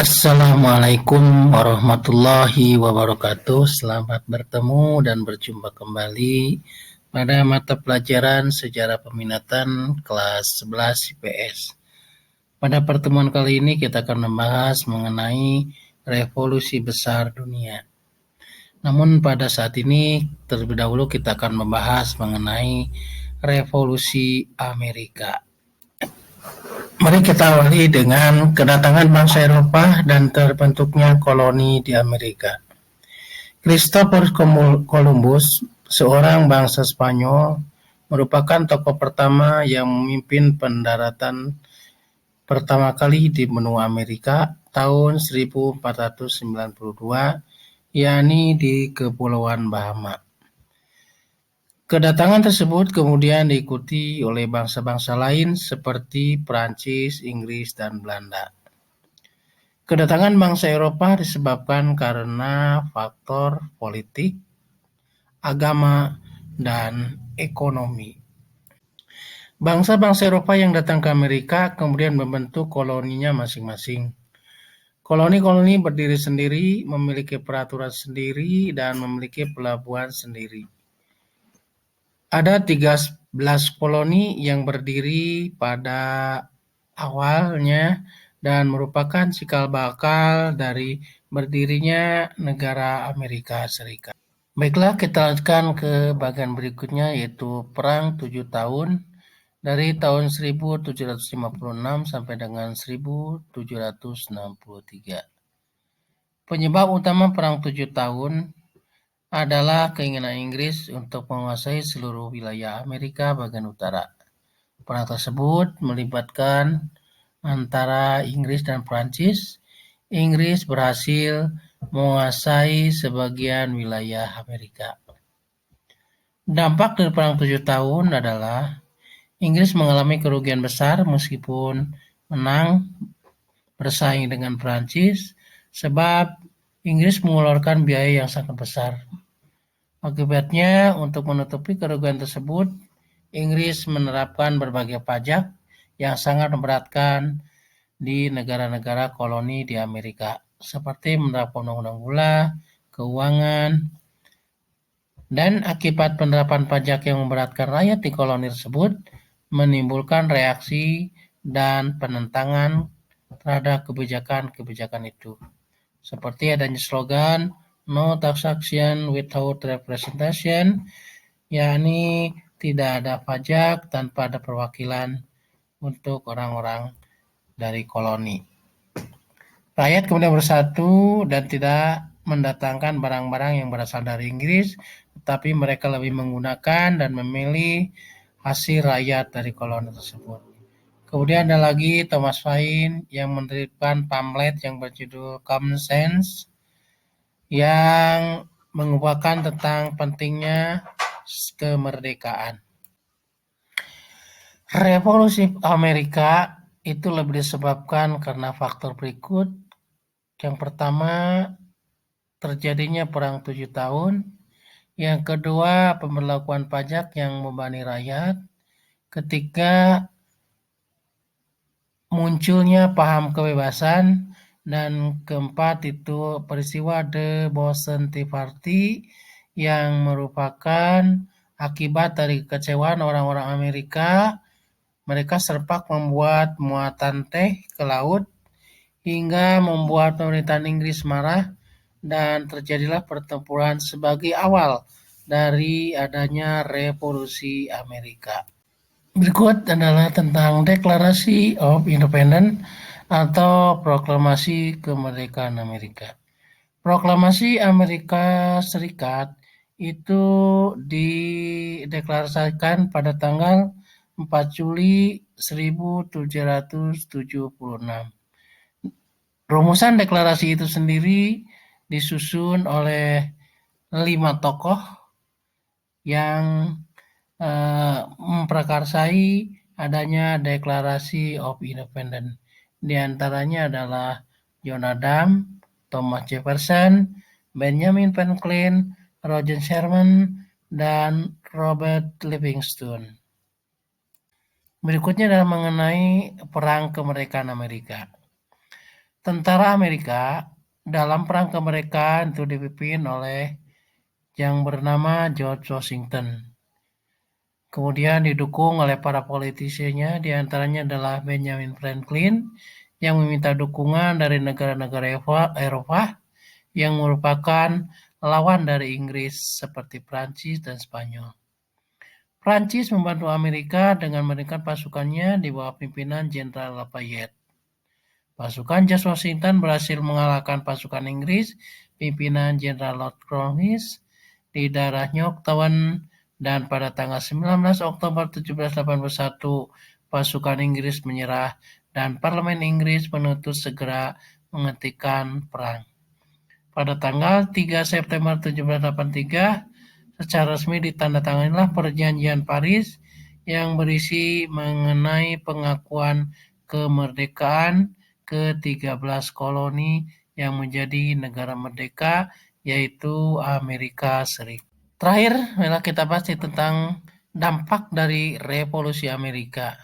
Assalamualaikum warahmatullahi wabarakatuh. Selamat bertemu dan berjumpa kembali pada mata pelajaran Sejarah Peminatan kelas 11 IPS. Pada pertemuan kali ini kita akan membahas mengenai revolusi besar dunia. Namun pada saat ini terlebih dahulu kita akan membahas mengenai revolusi Amerika. Mari kita awali dengan kedatangan bangsa Eropa dan terbentuknya koloni di Amerika. Christopher Columbus, seorang bangsa Spanyol, merupakan tokoh pertama yang memimpin pendaratan pertama kali di benua Amerika tahun 1492, yakni di Kepulauan Bahama. Kedatangan tersebut kemudian diikuti oleh bangsa-bangsa lain seperti Prancis, Inggris, dan Belanda. Kedatangan bangsa Eropa disebabkan karena faktor politik, agama, dan ekonomi. Bangsa-bangsa Eropa yang datang ke Amerika kemudian membentuk koloninya masing-masing. Koloni-koloni berdiri sendiri, memiliki peraturan sendiri, dan memiliki pelabuhan sendiri. Ada 13 koloni yang berdiri pada awalnya dan merupakan cikal bakal dari berdirinya negara Amerika Serikat. Baiklah, kita lanjutkan ke bagian berikutnya, yaitu Perang 7 tahun dari tahun 1756 sampai dengan 1763. Penyebab utama Perang 7 tahun adalah keinginan Inggris untuk menguasai seluruh wilayah Amerika bagian utara. Perang tersebut melibatkan antara Inggris dan Prancis. Inggris berhasil menguasai sebagian wilayah Amerika. Dampak dari Perang 7 tahun adalah Inggris mengalami kerugian besar meskipun menang bersaing dengan Prancis, sebab Inggris mengeluarkan biaya yang sangat besar. Akibatnya, untuk menutupi kerugian tersebut, Inggris menerapkan berbagai pajak yang sangat memberatkan di negara-negara koloni di Amerika, seperti menerapkan undang-undang gula, keuangan, dan akibat penerapan pajak yang memberatkan rakyat di koloni tersebut menimbulkan reaksi dan penentangan terhadap kebijakan-kebijakan itu. Seperti adanya slogan "No taxation without representation", yakni tidak ada pajak tanpa ada perwakilan untuk orang-orang dari koloni. Rakyat kemudian bersatu dan tidak mendatangkan barang-barang yang berasal dari Inggris, tetapi mereka lebih menggunakan dan memilih hasil rakyat dari koloni tersebut. Kemudian ada lagi Thomas Paine yang menerbitkan pamflet yang berjudul Common Sense, yang mengupakan tentang pentingnya kemerdekaan. Revolusi Amerika itu lebih disebabkan karena faktor berikut. Yang pertama, terjadinya Perang 7 tahun. Yang kedua, pemberlakuan pajak yang membebani rakyat. Ketiga, munculnya paham kebebasan. Dan keempat itu peristiwa The Boston Tea Party yang merupakan akibat dari kekecewaan orang-orang Amerika. Mereka serpak membuat muatan teh ke laut hingga membuat pemerintahan Inggris marah, dan terjadilah pertempuran sebagai awal dari adanya Revolusi Amerika. Berikut adalah tentang Declaration of Independence atau Proklamasi Kemerdekaan Amerika. Proklamasi Amerika Serikat itu dideklarasikan pada tanggal 4 Juli 1776. Rumusan deklarasi itu sendiri disusun oleh 5 tokoh yang memprakarsai adanya Declaration of Independence. Di antaranya adalah John Adams, Thomas Jefferson, Benjamin Franklin, Roger Sherman, dan Robert Livingston. Berikutnya adalah mengenai Perang Kemerdekaan Amerika. Tentara Amerika dalam perang kemerdekaan itu dipimpin oleh yang bernama George Washington. Kemudian didukung oleh para politisinya, diantaranya adalah Benjamin Franklin yang meminta dukungan dari negara-negara Eropa yang merupakan lawan dari Inggris seperti Prancis dan Spanyol. Prancis membantu Amerika dengan meningkatkan pasukannya di bawah pimpinan Jenderal Lafayette. Pasukan George Washington berhasil mengalahkan pasukan Inggris, pimpinan Jenderal Lord Cornwallis, di daerah Yorktown, dan pada tanggal 19 Oktober 1781 pasukan Inggris menyerah dan Parlemen Inggris menuntut segera menghentikan perang. Pada tanggal 3 September 1783, secara resmi ditandatanganilah Perjanjian Paris yang berisi mengenai pengakuan kemerdekaan ke-13 koloni yang menjadi negara merdeka, yaitu Amerika Serikat. Terakhir, kita bahas tentang dampak dari Revolusi Amerika.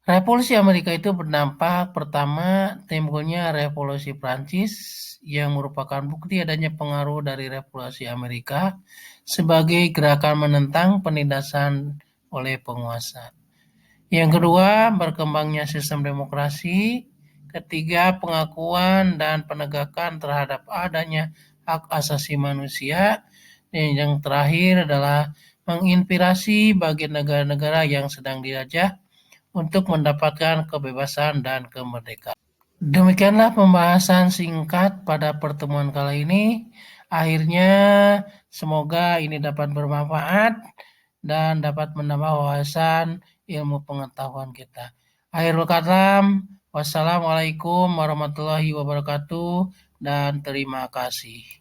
Revolusi Amerika itu berdampak pertama timbulnya Revolusi Prancis yang merupakan bukti adanya pengaruh dari Revolusi Amerika sebagai gerakan menentang penindasan oleh penguasa. Yang kedua, berkembangnya sistem demokrasi. Ketiga, pengakuan dan penegakan terhadap adanya hak asasi manusia. Dan yang terakhir adalah menginspirasi bagi negara-negara yang sedang dijajah untuk mendapatkan kebebasan dan kemerdekaan. Demikianlah pembahasan singkat pada pertemuan kali ini. Akhirnya semoga ini dapat bermanfaat dan dapat menambah wawasan ilmu pengetahuan kita. Akhirul kalam, wassalamualaikum warahmatullahi wabarakatuh dan terima kasih.